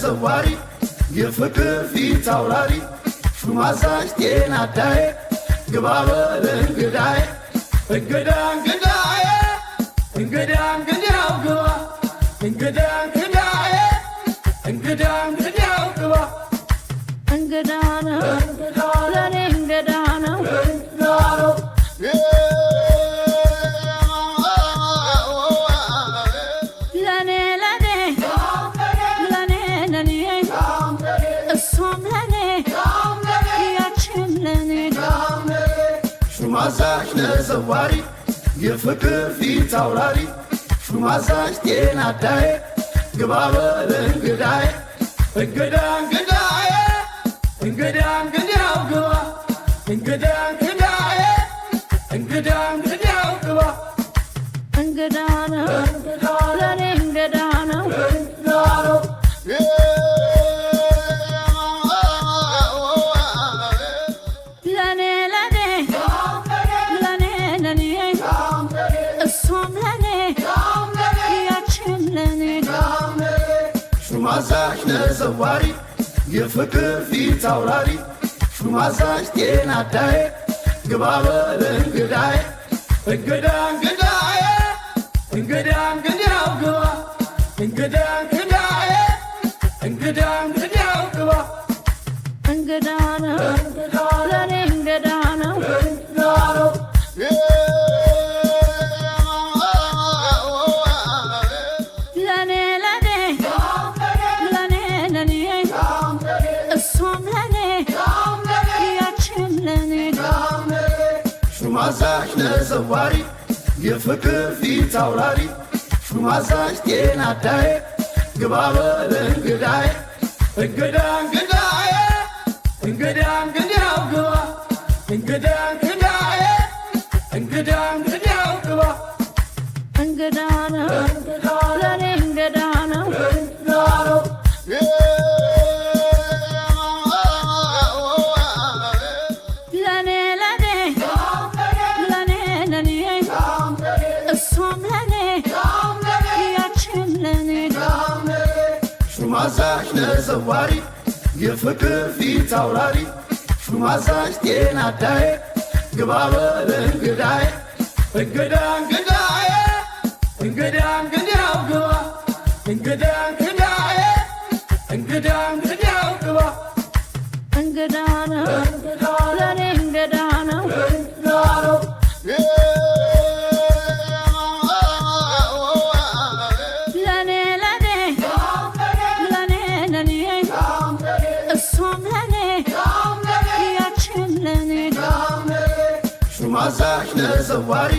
ዘዋሪ የፍቅር ፊት አውራሪ ሹማዛሽ ጤና ዳዬ ግባ በል እንግዳዬ እንግዳ እንግዳዬ እንግዳ እንግዳው ግባ እንግዳ እንግዳዬ እንግዳ እንግዳው ግባ እንግዳ ነው ለኔ እንግዳ ነው ሹማዛሽ ለዘዋሪ የፍቅር ፊት አውራሪ ሹማዛሽ ጤና ዳዬ ግባ በል እንግዳዬ እንግዳ እንግዳዬ እንግዳ እንግዳው ግባ እንግዳ እንግዳዬ እንግዳ እንግዳው ግባ እንግዳ ነው ለኔ እንግዳ ነው ሹማዛሽ ለዘዋሪ የፍቅር ፊት አውራሪ ሹማዛሽ ጤና ዳዬ ግባ በል እንግዳዬ እንግዳ እንግዳዬ እንግዳ እንግዳው ግባ እንግዳ እንግዳዬ እንግዳ እንግዳው ግባ እንግዳ ነው ለኔ እንግዳ ነው ሹማዛሽ ለዘዋሪ የፍቅር ፊት አውራሪ ሹማዛሽ ጤና ዳዬ ግባ በል እንግዳዬ እንግዳ እንግዳዬ እንግዳ እንግዳው ግባ እንግዳ እንግዳዬ እንግዳ እንግዳው ግባ እንግዳ ነው ለኔ እንግዳ ነው ሹማዛሽ ለዘዋሪ የፍቅር ፊት አውራሪ ሹማዛሽ ጤና ዳዬ ግባ በል እንግዳዬ እንግዳ እንግዳዬ እንግዳ እንግዳው ግባ እንግዳ እንግዳዬ እንግዳ እንግዳው ግባ እንግዳ ነው ለኔ እንግዳ ነው ሹማዛሽ ለዘዋሪ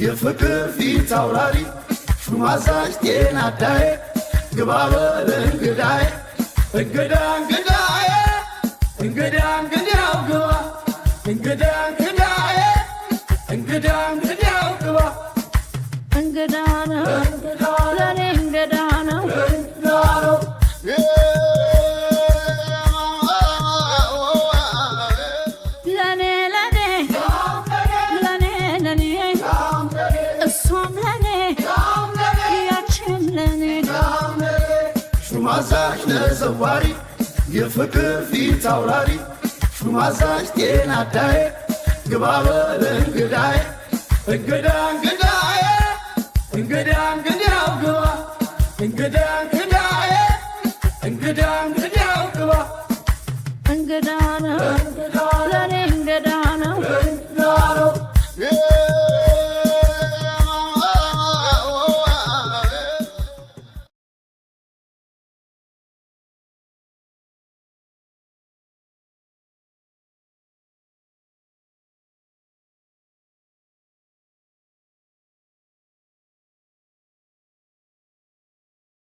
የፍቅር ፊት አውራሪ ሹማዛሽ ጤና ዳዬ ግባ በል እንግዳዬ እንግዳ እንግዳዬ እንግዳ እንግዳው ግባ እንግዳ እንግዳዬ እንግዳ እንግዳው ግባ እንግዳ ነው ለኔ እንግዳ ነው ሹማዛሽ ለዘዋሪ የፍቅር ፊት አውራሪ ሹማዛሽ ጤና ዳዬ ግባ በል እንግዳዬ እንግዳ እንግዳዬ እንግዳ እንግዳው ግባ እንግዳ እንግዳዬ እንግዳ እንግዳ